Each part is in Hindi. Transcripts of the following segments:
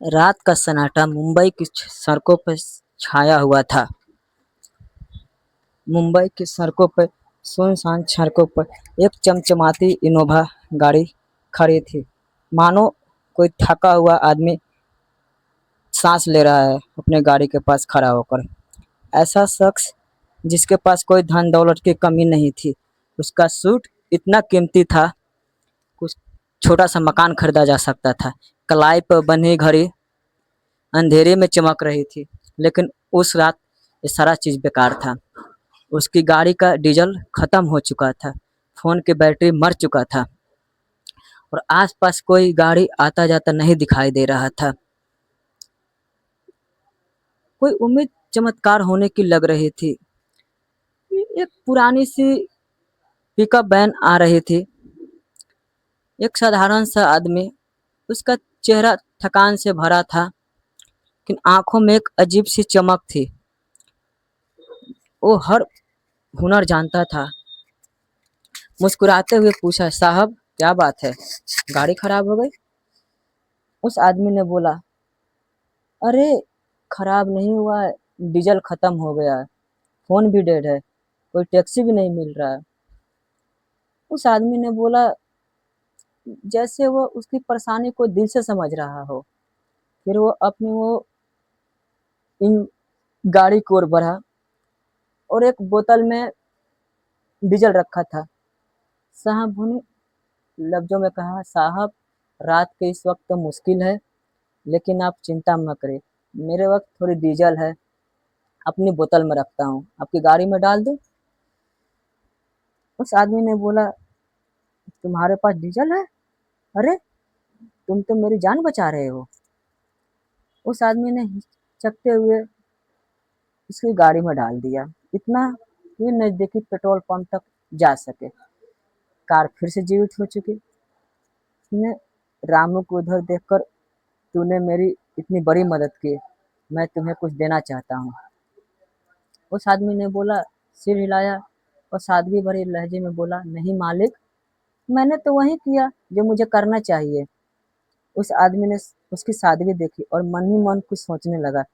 रात का सन्नाटा मुंबई की सड़कों पर छाया हुआ था। मुंबई की सड़कों पर सुनसान सड़कों पर एक चमचमाती इनोवा गाड़ी खड़ी थी। मानो कोई थका हुआ आदमी सांस ले रहा है अपने गाड़ी के पास खड़ा होकर। ऐसा शख्स जिसके पास कोई धन दौलत की कमी नहीं थी। उसका सूट इतना कीमती था, कुछ छोटा सा मकान खरीदा जा सकता था। कलाई पर बंधी घड़ी अंधेरे में चमक रही थी, लेकिन उस रात ये सारा चीज बेकार था। उसकी गाड़ी का डीजल खत्म हो चुका था, फोन की बैटरी मर चुका था और आसपास कोई गाड़ी आता जाता नहीं दिखाई दे रहा था। कोई उम्मीद चमत्कार होने की लग रही थी। एक पुरानी सी पिकअप वैन आ रही थी। एक साधारण सा आदमी, उसका चेहरा थकान से भरा था, लेकिन आंखों में एक अजीब सी चमक थी। वो हर हुनर जानता था। मुस्कुराते हुए पूछा, साहब क्या बात है, गाड़ी खराब हो गई? उस आदमी ने बोला, अरे खराब नहीं हुआ है, डीजल खत्म हो गया है, फोन भी डेड है, कोई टैक्सी भी नहीं मिल रहा है। उस आदमी ने बोला, जैसे वो उसकी परेशानी को दिल से समझ रहा हो। फिर वो अपनी वो इन गाड़ी की ओर बढ़ा और एक बोतल में डीजल रखा था। साहब ने लफ्जों में कहा, साहब रात के इस वक्त तो मुश्किल है, लेकिन आप चिंता मत करें, मेरे वक्त थोड़ी डीजल है, अपनी बोतल में रखता हूँ, आपकी गाड़ी में डाल दूँ? उस आदमी ने बोला, तुम्हारे पास डीजल है? अरे तुम तो मेरी जान बचा रहे हो। उस आदमी ने हिचकते हुए उसकी गाड़ी में डाल दिया, इतना कि नजदीकी पेट्रोल पंप तक जा सके। कार फिर से जीवित हो चुकी। उसने रामू को उधर देखकर, तूने मेरी इतनी बड़ी मदद की, मैं तुम्हें कुछ देना चाहता हूँ। उस आदमी ने बोला, सिर हिलाया और सादगी भरे लहजे में बोला, नहीं मालिक, मैंने तो वही किया जो मुझे करना चाहिए। उस आदमी ने उसकी सादगी देखी और मन ही मन कुछ सोचने लगा।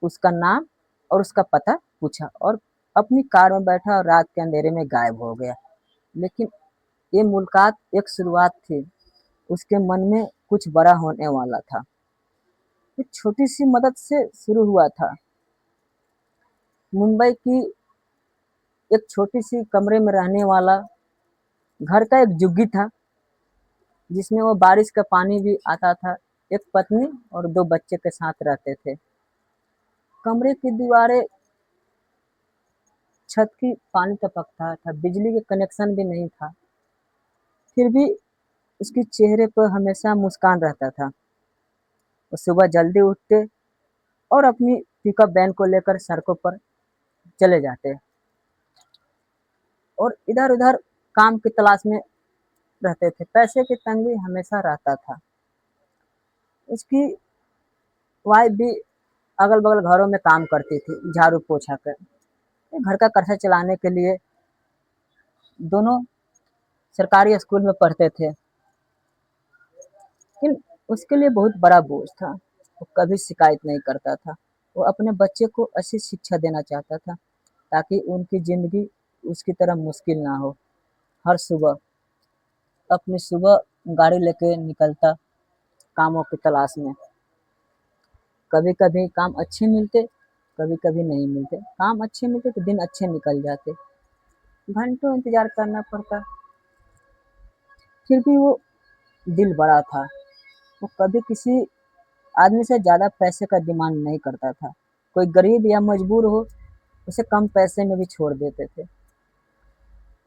उसका नाम और उसका पता पूछा और अपनी कार में बैठा और रात के अंधेरे में गायब हो गया। लेकिन ये मुलाकात एक शुरुआत थी। उसके मन में कुछ बड़ा होने वाला था। एक छोटी सी मदद से शुरू हुआ था। मुंबई की एक छोटी सी कमरे में रहने वाला घर का एक झुग्गी था, जिसमें वो बारिश का पानी भी आता था। एक पत्नी और दो बच्चे के साथ रहते थे। कमरे की दीवारें, छत की पानी टपकता था, बिजली के कनेक्शन भी नहीं था। फिर भी उसके चेहरे पर हमेशा मुस्कान रहता था। वो सुबह जल्दी उठते और अपनी पिकअप वैन को लेकर सड़कों पर चले जाते और इधर-उधर काम की तलाश में रहते थे। पैसे की तंगी हमेशा रहता था। उसकी वाइफ भी अगल-बगल घरों में काम करती थी, झाड़ू पोछा कर। ये घर का खर्चा चलाने के लिए दोनों सरकारी स्कूल में पढ़ते थे, लेकिन उसके लिए बहुत बड़ा बोझ था। वो कभी शिकायत नहीं करता था। वो अपने बच्चे को अच्छी शिक्षा देना चाहता था, ताकि उनकी ज़िंदगी उसकी तरह मुश्किल ना हो। हर सुबह अपनी सुबह गाड़ी लेके निकलता कामों की तलाश में। कभी-कभी काम अच्छे मिलते, कभी-कभी नहीं मिलते। काम अच्छे मिलते तो दिन अच्छे निकल जाते। घंटों इंतज़ार करना पड़ता, फिर भी वो दिल बड़ा था। वो कभी किसी आदमी से ज़्यादा पैसे का डिमांड नहीं करता था। कोई गरीब या मजबूर हो, उसे कम पैसे में भी छोड़ देते थे।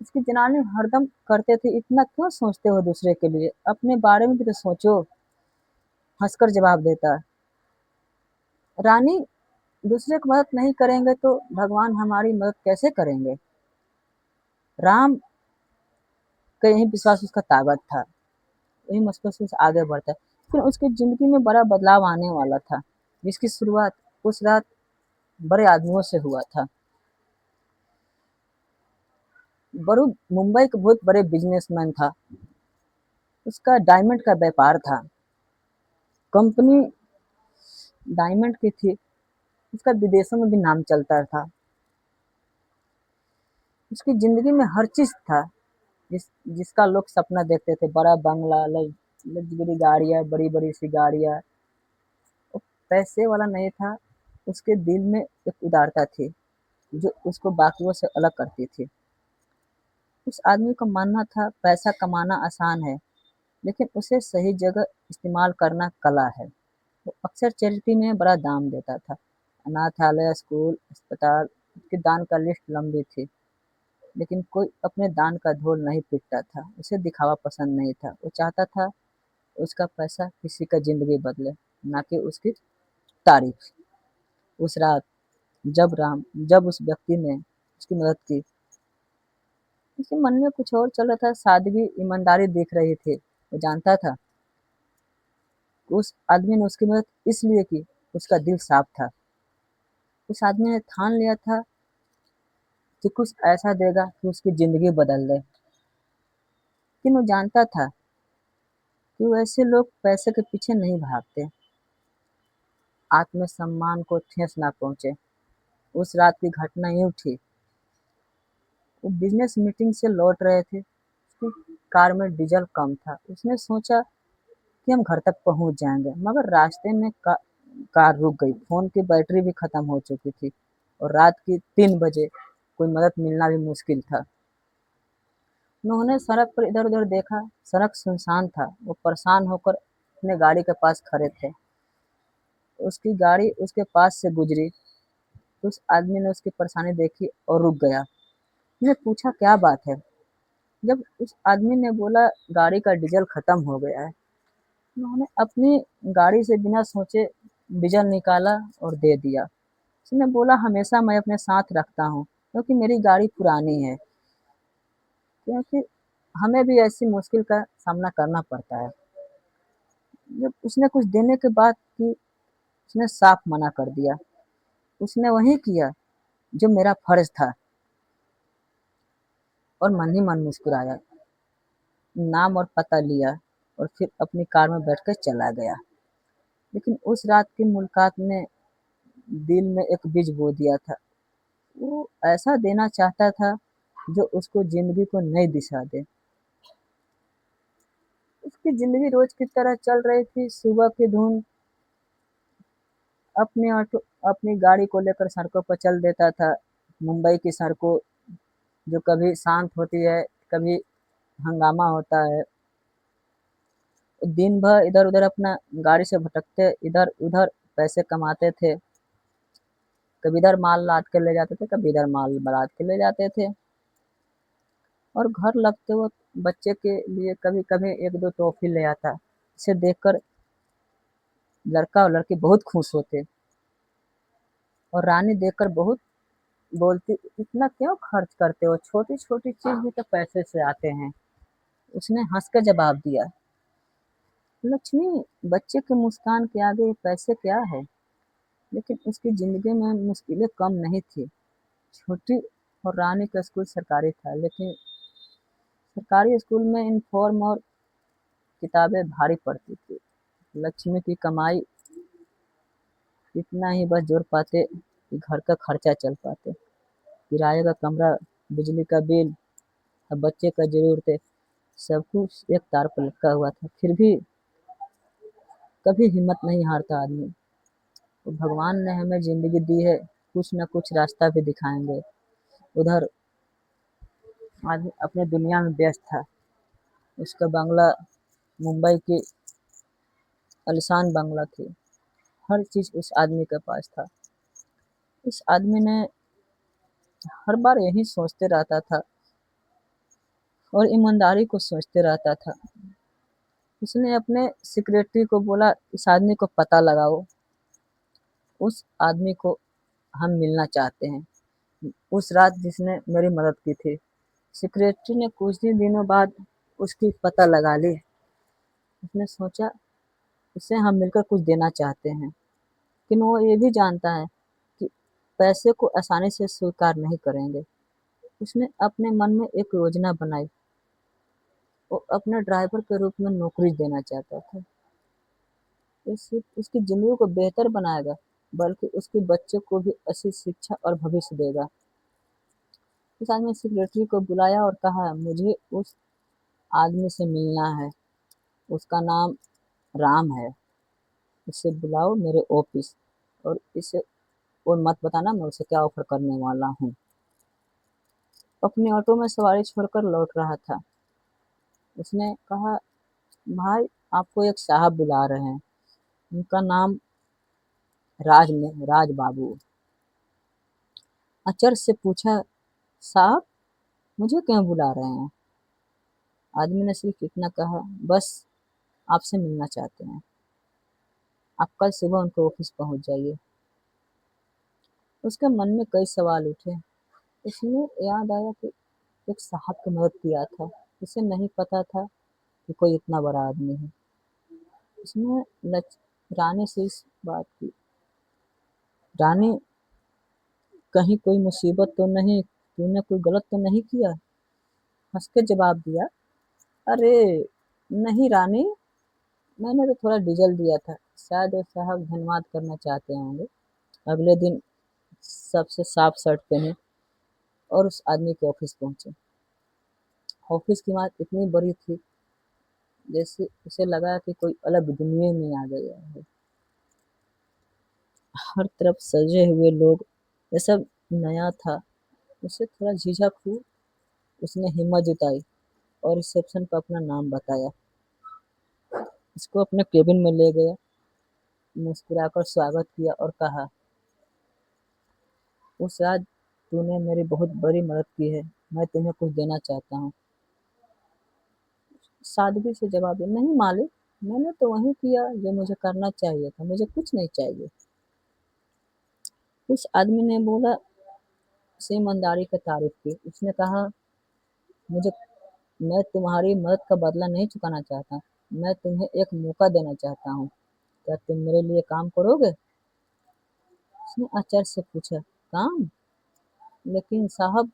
उसकी जनानी हरदम करते थे, इतना क्यों सोचते हो दूसरे के लिए? अपने बारे में भी तो सोचो, हँसकर जवाब देता। रानी, दूसरे की मदद नहीं करेंगे तो भगवान हमारी मदद कैसे करेंगे? राम का यही विश्वास उसका ताकत था। यही मशक़त से आगे बढ़ता है। फिर उसकी ज़िंदगी में बड़ा बदलाव आने वाला था, जिसकी शुरुआत उस रात बड़े आदमियों से हुआ था। बरू मुंबई के बहुत बड़े बिजनेसमैन था। उसका डायमंड का व्यापार था। कंपनी डायमंड की थी, उसका विदेशों में भी नाम चलता था। उसकी ज़िंदगी में हर चीज़ था, जिस जिसका लोग सपना देखते थे, बड़ा बंगला, लग्ज़री गाड़ियाँ, बड़ी-बड़ी सी गाड़ियाँ। वो पैसे वाला नहीं था, उसके दिल में एक उदारता थी, जो उसको बाकियों से अलग करती थी। उस आदमी का मानना था पैसा कमाना आसान है, लेकिन उसे सही जगह इस्तेमाल करना कला है। वो अक्सर चैरिटी में बड़ा दान देता था। अनाथालय, स्कूल, अस्पताल, उसके दान का लिस्ट लंबी थी, लेकिन कोई अपने दान का ढोल नहीं पीटता था। उसे दिखावा पसंद नहीं था। वो चाहता था उसका पैसा किसी का ज़िंदगी बदले, ना कि उसकी तारीफ। उस रात जब उस व्यक्ति ने उसकी मदद की, उसके मन में कुछ और चल रहा था, सादगी, ईमानदारी दिख रही थी। वो जानता था कि उस आदमी ने उसकी मदद इसलिए की, उसका दिल साफ था। उस आदमी ने ठान लिया था कि कुछ ऐसा देगा कि उसकी ज़िंदगी बदल दे। लेकिन वो जानता था कि वैसे लोग पैसे के पीछे नहीं भागते, आत्मसम्मान को ठेस ना पहुँचे। उस रात की घटना यूँ थी, वो बिज़नेस मीटिंग से लौट रहे थे। उसकी कार में डीज़ल कम था। उसने सोचा कि हम घर तक पहुँच जाएँगे, मगर रास्ते में कार रुक गई। फ़ोन की बैटरी भी खत्म हो चुकी थी और रात के 3 बजे कोई मदद मिलना भी मुश्किल था। उन्होंने सड़क पर इधर-उधर देखा, सड़क सुनसान था। वो परेशान होकर अपने गाड़ी के पास खड़े थे। उसकी गाड़ी उसके पास से गुजरी, तो उस आदमी ने उसकी परेशानी देखी और रुक गया। उसने पूछा, क्या बात है? जब उस आदमी ने बोला, गाड़ी का डीज़ल खत्म हो गया है। उन्होंने अपनी गाड़ी से बिना सोचे डीज़ल निकाला और दे दिया। उसने बोला, हमेशा मैं अपने साथ रखता हूँ, क्योंकि मेरी गाड़ी पुरानी है, क्योंकि हमें भी ऐसी मुश्किल का सामना करना पड़ता है। जब उसने कुछ देने के बाद कि उसने साफ मना कर दिया। उसने वही किया जो मेरा फर्ज था, और मन ही मन मुस्कुराया, नाम और पता लिया और फिर अपनी कार में बैठकर चला गया। लेकिन उस रात की मुलाकात ने दिल में एक बीज बो दिया था। वो ऐसा देना चाहता था जो उसको ज़िंदगी को नई दिशा दे। उसकी ज़िंदगी रोज़ की तरह चल रही थी। सुबह की धुन अपनी गाड़ी को लेकर सड़कों पर चल देता था। मुंबई की सड़कों, जो कभी शांत होती है, कभी हंगामा होता है। दिन भर इधर-उधर अपना गाड़ी से भटकते, इधर-उधर पैसे कमाते थे। कभी इधर माल लाद के ले जाते थे, कभी इधर माल लाद के ले जाते थे। और घर लगते वक़्त बच्चे के लिए कभी-कभी 1-2 टॉफ़ी ले आता। इसे देखकर लड़का और लड़की बहुत खुश होते, और रानी देखकर बहुत बोलती, इतना क्यों खर्च करते हो? छोटी-छोटी चीज़ भी तो पैसे से आते हैं। उसने हँस कर जवाब दिया, लक्ष्मी, बच्चे की मुस्कान के आगे पैसे क्या है? लेकिन उसकी ज़िंदगी में मुश्किलें कम नहीं थी। छोटी और रानी का स्कूल सरकारी था, लेकिन सरकारी स्कूल में यूनिफ़ॉर्म और किताबें भारी पड़ती थी। लक्ष्मी की कमाई इतना ही बस जोड़ पाते कि घर का खर्चा चल पाते। किराए का कमरा, बिजली का बिल और बच्चे का ज़रूरतें, सब कुछ एक तार पर लटका हुआ था। फिर भी कभी हिम्मत नहीं हारता आदमी। तो भगवान ने हमें ज़िंदगी दी है, कुछ न कुछ रास्ता भी दिखाएँगे। उधर आदमी अपने दुनिया में व्यस्त था। उसका बंगला मुंबई की आलीशान बंगला थी। हर चीज़ उस आदमी के पास था। उस आदमी ने हर बार यही सोचते रहता था और ईमानदारी को सोचते रहता था। उसने अपने सेक्रेटरी को बोला, इस आदमी को पता लगाओ, उस आदमी को हम मिलना चाहते हैं, उस रात जिसने मेरी मदद की थी। सेक्रेटरी ने कुछ ही दिनों बाद उसकी पता लगा ली। उसने सोचा, उसे हम मिलकर कुछ देना चाहते हैं, लेकिन वो ये भी जानता है कि पैसे को आसानी से स्वीकार नहीं करेंगे। उसने अपने मन में एक योजना बनाई। वो अपने ड्राइवर के रूप में नौकरी देना चाहता था। ये सिर्फ उसकी ज़िंदगी को बेहतर बनाएगा, बल्कि उसके बच्चे को भी अच्छी शिक्षा और भविष्य देगा। उस आदमी ने सेक्रेटरी को बुलाया और कहा, मुझे उस आदमी से मिलना है, उसका नाम राम है, उसे बुलाओ मेरे ऑफिस, और इसे और मत बताना मैं उसे क्या ऑफर करने वाला हूँ। अपने ऑटो में सवारी छोड़कर लौट रहा था। उसने कहा, भाई आपको एक साहब बुला रहे हैं, उनका नाम राज बाबू। अचरज से पूछा, साहब मुझे क्यों बुला रहे हैं? आदमी ने सिर्फ इतना कहा, बस आपसे मिलना चाहते हैं, आप कल सुबह उनके ऑफिस पहुंच जाइए। उसके मन में कई सवाल उठे। उसने याद आया कि एक साहब की मदद किया था, उसे नहीं पता था कि कोई इतना बड़ा आदमी है। उसने रानी से इस बात की, रानी कहीं कोई मुसीबत तो नहीं, तूने कोई गलत तो नहीं किया? हंस के जवाब दिया, अरे नहीं रानी, मैंने तो थोड़ा डीजल दिया था, शायद वो साहब धन्यवाद करना चाहते होंगे। अगले दिन सबसे साफ शर्ट पहने और उस आदमी के ऑफिस पहुंचे। ऑफिस की इमारत इतनी बड़ी थी, जैसे उसे लगा कि कोई अलग दुनिया में आ गया है। हर तरफ सजे हुए लोग, ये सब नया था। उसे थोड़ा झिझक हुई। उसने हिम्मत जुटाई और रिसेप्शन पर अपना नाम बताया। उसको अपने केबिन में ले गया, मुस्कुराकर स्वागत किया और कहा, उस रात तूने मेरी बहुत बड़ी मदद की है, मैं तुम्हें कुछ देना चाहता हूँ। सादगी से जवाब दिया, नहीं मालिक, मैंने तो वही किया जो मुझे करना चाहिए था, मुझे कुछ नहीं चाहिए। उस आदमी ने बोला, उसे ईमानदारी की तारीफ की। उसने कहा, मुझे मैं तुम्हारी मदद का बदला नहीं चुकाना चाहता, मैं तुम्हें एक मौका देना चाहता हूँ, क्या तुम मेरे लिए काम करोगे? उसने आश्चर्य से पूछा, काम? लेकिन साहब,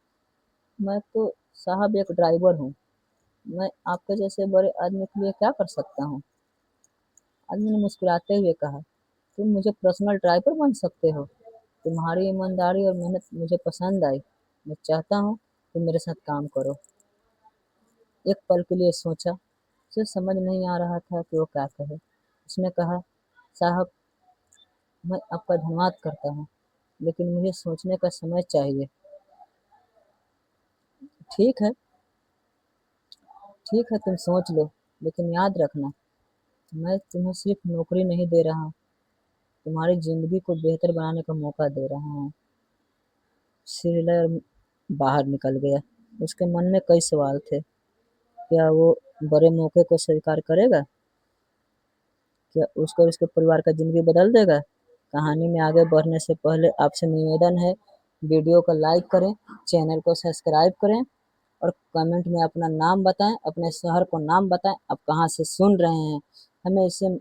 मैं तो साहब एक ड्राइवर हूँ, मैं आपके जैसे बड़े आदमी के लिए क्या कर सकता हूँ? आदमी ने मुस्कुराते हुए कहा, तुम मुझे पर्सनल ड्राइवर बन सकते हो। तुम्हारी ईमानदारी और मेहनत मुझे पसंद आई, मैं चाहता हूँ तुम मेरे साथ काम करो। एक पल के लिए सोचा, उसे समझ नहीं आ रहा था कि वो क्या कहे। उसने कहा, साहब मैं आपका धन्यवाद करता हूँ, लेकिन मुझे सोचने का समय चाहिए। ठीक है, ठीक है, तुम सोच लो, लेकिन याद रखना, मैं तुम्हें सिर्फ नौकरी नहीं दे रहा हूँ, तुम्हारी जिंदगी को बेहतर बनाने का मौका दे रहा हूँ। श्रीलर बाहर निकल गया। उसके मन में कई सवाल थे। क्या वो बड़े मौके को स्वीकार करेगा? क्या उसको और उसके परिवार का जिंदगी बदल देगा? कहानी में आगे बढ़ने से पहले आपसे निवेदन है, वीडियो को लाइक करें, चैनल को सब्सक्राइब करें और कमेंट में अपना नाम बताएं, अपने शहर को नाम बताएं, आप कहाँ से सुन रहे हैं। हमें इससे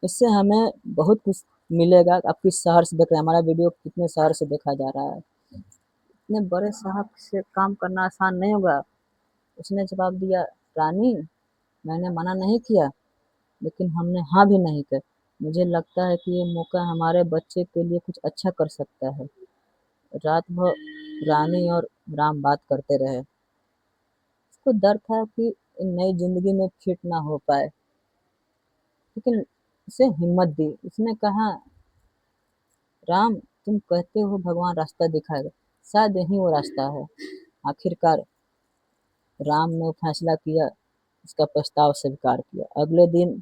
इससे हमें बहुत कुछ मिलेगा। आप किस शहर से देख रहे हैं, हमारा वीडियो कितने शहर से देखा जा रहा है। इतने बड़े साहब से काम करना आसान नहीं होगा। उसने जवाब दिया, रानी मैंने मना नहीं किया, लेकिन हमने हाँ भी नहीं कर। मुझे लगता है कि ये मौका हमारे बच्चे के लिए कुछ अच्छा कर सकता है। रात भर रानी और राम बात करते रहे। उसको डर था कि नई जिंदगी में फिट ना हो पाए, लेकिन उसे हिम्मत दी। उसने कहा, राम तुम कहते हो भगवान रास्ता दिखाएगा, शायद यही वो रास्ता है। आखिरकार राम ने फैसला किया, उसका प्रस्ताव स्वीकार किया। अगले दिन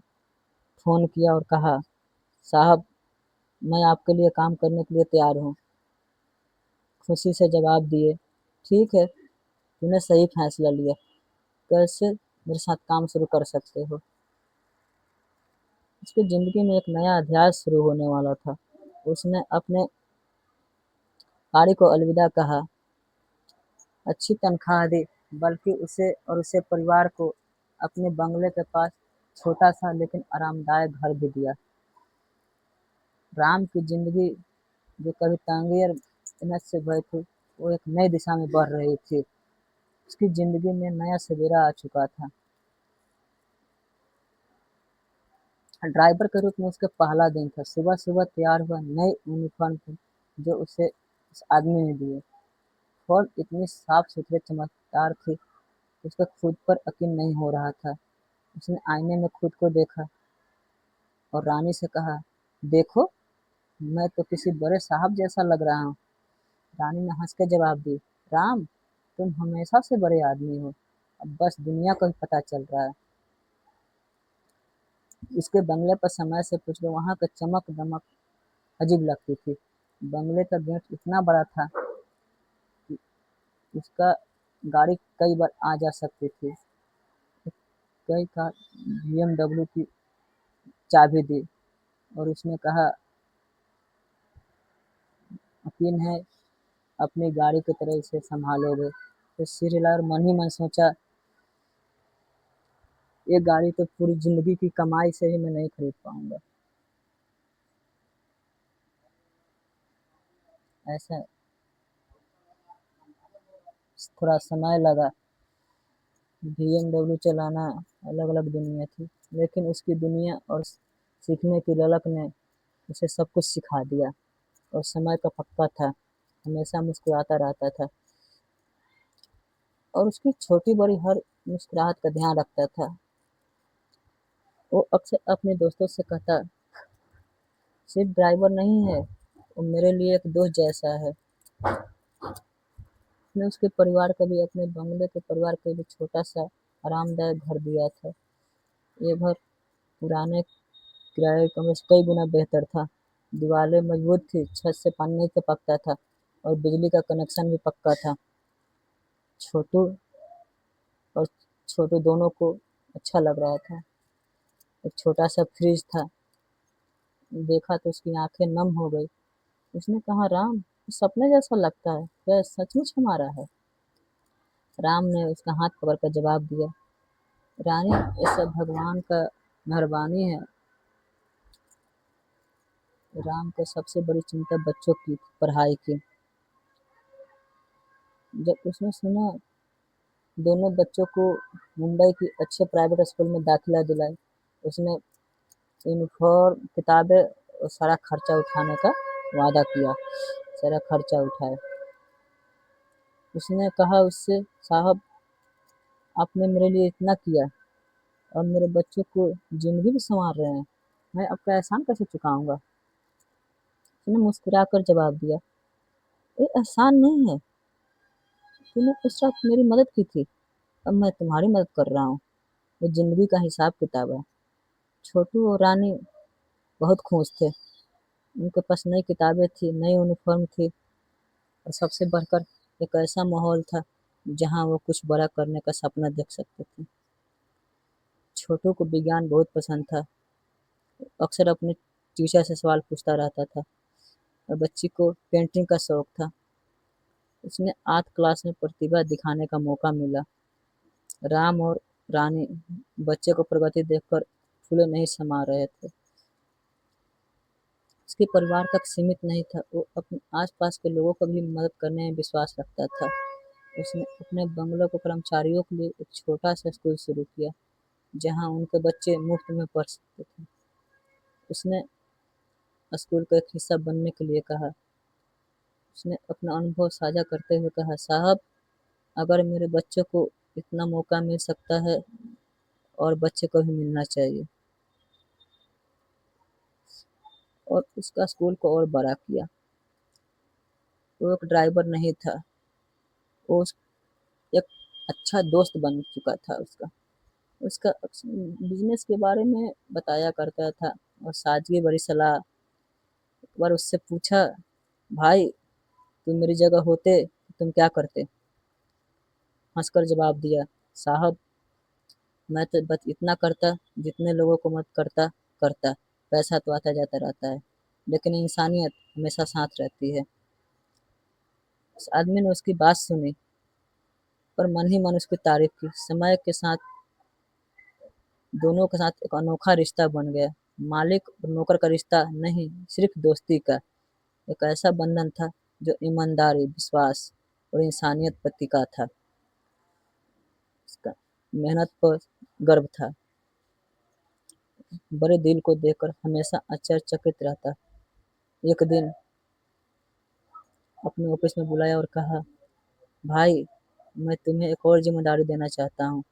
फोन किया और कहा, साहब मैं आपके लिए काम करने के लिए तैयार हूँ। खुशी से जवाब दिए, ठीक है, तूने सही फैसला लिया, कैसे मेरे साथ काम शुरू कर सकते हो। उसकी जिंदगी में एक नया अध्याय शुरू होने वाला था। उसने अपने गाड़ी को अलविदा कहा, अच्छी तनख्वाह दी, बल्कि उसे और उसके परिवार को अपने बंगले के पास छोटा सा लेकिन आरामदायक घर भी दिया। राम की जिंदगी, जो कभी तंगी और मेहनत से भरी थी, वो एक नई दिशा में बढ़ रही थी। उसकी जिंदगी में नया सवेरा आ चुका था। ड्राइवर के रूप में उसका पहला दिन था। सुबह सुबह तैयार हुआ नए यूनिफॉर्म थे जो उसे उस आदमी ने दिए। फॉर्म इतनी साफ सुथरे चमकदार थी कि उसका खुद पर यकीन नहीं हो रहा था। उसने आईने में खुद को देखा और रानी से कहा, देखो, मैं तो किसी बड़े साहब जैसा लग रहा हूँ। रानी ने हंस के जवाब दी, राम, तुम हमेशा से बड़े आदमी हो, अब बस दुनिया को ही पता चल रहा है। उसके बंगले पर समय से पूछ लो, वहां का चमक दमक अजीब लगती थी। बंगले का गेट इतना बड़ा था कि उसका गाड़ी कई बार आ जा सकती थी। कई कार BMW की चाबी दी और उसने कहा, यकीन है अपनी गाड़ी की तरह इसे संभालोगे। तो सिर हिलाया और मन ही मन सोचा, ये गाड़ी तो पूरी जिंदगी की कमाई से ही मैं नहीं खरीद पाऊंगा। ऐसा थोड़ा समय लगा। BMW चलाना अलग अलग दुनिया थी, लेकिन उसकी दुनिया और सीखने की ललक ने उसे सब कुछ सिखा दिया। और समय का पक्का था, हमेशा मुस्कुराता रहता था और उसकी छोटी बड़ी हर मुस्कुराहट का ध्यान रखता था। वो अक्सर अपने दोस्तों से कहता, सिर्फ ड्राइवर नहीं है, वो मेरे लिए एक दोस्त जैसा है। उसने उसके परिवार का भी, अपने बंगले के परिवार के लिए छोटा सा आरामदायक घर दिया था। ये घर पुराने किराए के कमरे से कई गुना बेहतर था। दीवारें मजबूत थी, छत से पानी नहीं टपकता था और बिजली का कनेक्शन भी पक्का था। छोटू और छोटू दोनों को अच्छा लग रहा था। एक छोटा सा फ्रिज था, देखा तो उसकी आंखें नम हो गई। उसने कहा, राम, ये सपने जैसा लगता है, क्या सचमुच हमारा है? राम ने उसका हाथ पकड़कर जवाब दिया, रानी, ये सब भगवान का मेहरबानी है। राम को सबसे बड़ी चिंता बच्चों की पढ़ाई की। जब उसने सुना दोनों बच्चों को मुंबई की अच्छे प्राइवेट स्कूल में दाखिला दिलाई, उसने यूनिफॉर्म, किताबें और सारा खर्चा उठाने का वादा किया। सारा खर्चा उठाया। उसने कहा उससे, साहब, आपने मेरे लिए इतना किया और मेरे बच्चों को जिंदगी भी संवार रहे हैं, मैं आपका एहसान कैसे चुकाऊंगा? उसने मुस्कुराकर जवाब दिया, ये एहसान नहीं है, तूने उस रात मेरी मदद की थी, अब मैं तुम्हारी मदद कर रहा हूँ। ये जिंदगी का हिसाब किताब है। छोटू और रानी बहुत खुश थे। उनके पास नई किताबें थी, नई यूनिफॉर्म थी और सबसे बढ़कर एक ऐसा माहौल था जहाँ वो कुछ बड़ा करने का सपना देख सकते थे। छोटू को विज्ञान बहुत पसंद था, अक्सर अपने टीचर से सवाल पूछता रहता था। और बच्ची को पेंटिंग का शौक था, उसने आर्ट क्लास में प्रतिभा दिखाने का मौका मिला। राम और रानी बच्चे को प्रगति देखकर फूले नहीं समा रहे थे। उसके परिवार तक सीमित नहीं था, वो अपने आसपास के लोगों को भी मदद करने में विश्वास रखता था। उसने अपने बंगलों को कर्मचारियों के लिए एक छोटा सा स्कूल शुरू किया जहां उनके बच्चे मुफ्त में पढ़ सकते थे। उसने स्कूल का एक हिस्सा बनने के लिए कहा। उसने अपना अनुभव साझा करते हुए कहा, साहब, अगर मेरे बच्चों को इतना मौका मिल सकता है और बच्चे को भी मिलना चाहिए। और उसका स्कूल को और बड़ा किया। वो एक ड्राइवर नहीं था, वो एक अच्छा दोस्त बन चुका था। उसका उसका बिजनेस के बारे में बताया करता था और सादगी भरी सलाह। एक बार उससे पूछा, भाई, तुम मेरी जगह होते तो तुम क्या करते? हंसकर जवाब दिया, साहब, मैं तो बस इतना करता जितने लोगों को मदद करता करता। पैसा तो आता जाता रहता है, लेकिन इंसानियत हमेशा साथ रहती है। उस आदमी ने उसकी बात सुनी और मन ही मन उसकी तारीफ की। समय के साथ दोनों के साथ एक अनोखा रिश्ता बन गया। मालिक और नौकर का रिश्ता नहीं, सिर्फ दोस्ती का एक ऐसा बंधन था जो ईमानदारी, विश्वास और इंसानियत प्रति का था। उसका मेहनत पर गर्व था। बड़े दिल को देखकर हमेशा आश्चर्यचकित रहता। एक दिन अपने ऑफिस में बुलाया और कहा, भाई, मैं तुम्हें एक और जिम्मेदारी देना चाहता हूँ।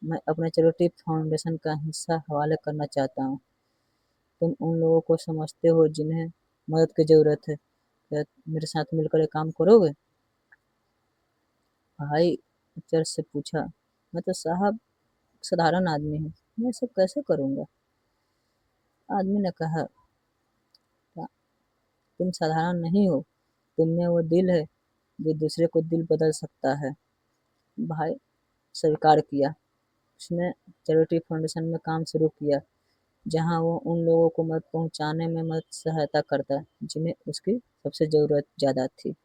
मैं अपने चैरिटी फाउंडेशन का हिस्सा हवाले करना चाहता हूँ। तुम उन लोगों को समझते हो जिन्हें मदद की ज़रूरत है। क्या मेरे साथ मिलकर ये काम करोगे? भाई चर्च से पूछा, मैं तो साहब साधारण आदमी हूँ, मैं सब कैसे करूँगा? आदमी ने कहा, "क्या तुम साधारण नहीं हो, तुम में वो दिल है जो दूसरे को दिल बदल सकता है।" भाई स्वीकार किया। उसने चैरिटी फाउंडेशन में काम शुरू किया, जहाँ वो उन लोगों को मदद पहुँचाने में मदद सहायता करता जिन्हें उसकी सबसे ज़रूरत ज़्यादा थी।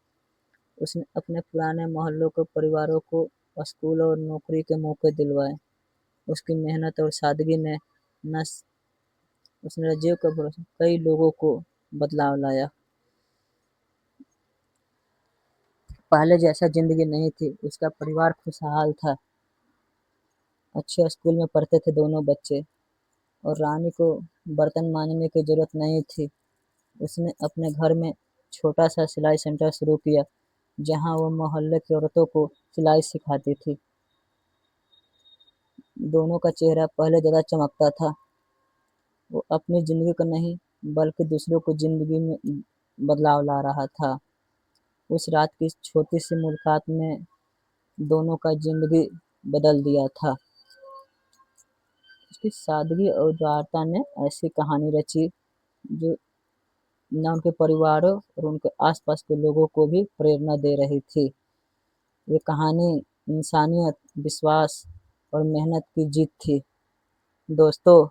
उसने अपने पुराने मोहल्लों के परिवारों को स्कूल और नौकरी के मौके दिलवाए। उसकी मेहनत और सादगी ने न उसने जीव के भरोसे कई लोगों को बदलाव लाया। पहले जैसा जिंदगी नहीं थी, उसका परिवार खुशहाल था। अच्छे स्कूल में पढ़ते थे दोनों बच्चे, और रानी को बर्तन मांजने की जरूरत नहीं थी। उसने अपने घर में छोटा सा सिलाई सेंटर शुरू किया, जहां वो मोहल्ले की औरतों को सिलाई सिखाती थी। दोनों का चेहरा पहले ज़्यादा चमकता था। वो अपनी ज़िंदगी को नहीं, बल्कि दूसरों की ज़िंदगी में बदलाव ला रहा था। उस रात की छोटी-सी मुलाकात ने दोनों का ज़िंदगी बदल दिया था। उसकी सादगी और उदारता ने ऐसी कहानी रची जो न उनके परिवारों और उनके आस-पास के लोगों को भी प्रेरणा दे रही थी। ये कहानी इंसानियत, विश्वास और मेहनत की जीत थी। दोस्तों,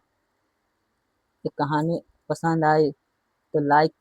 ये कहानी पसंद आई तो लाइक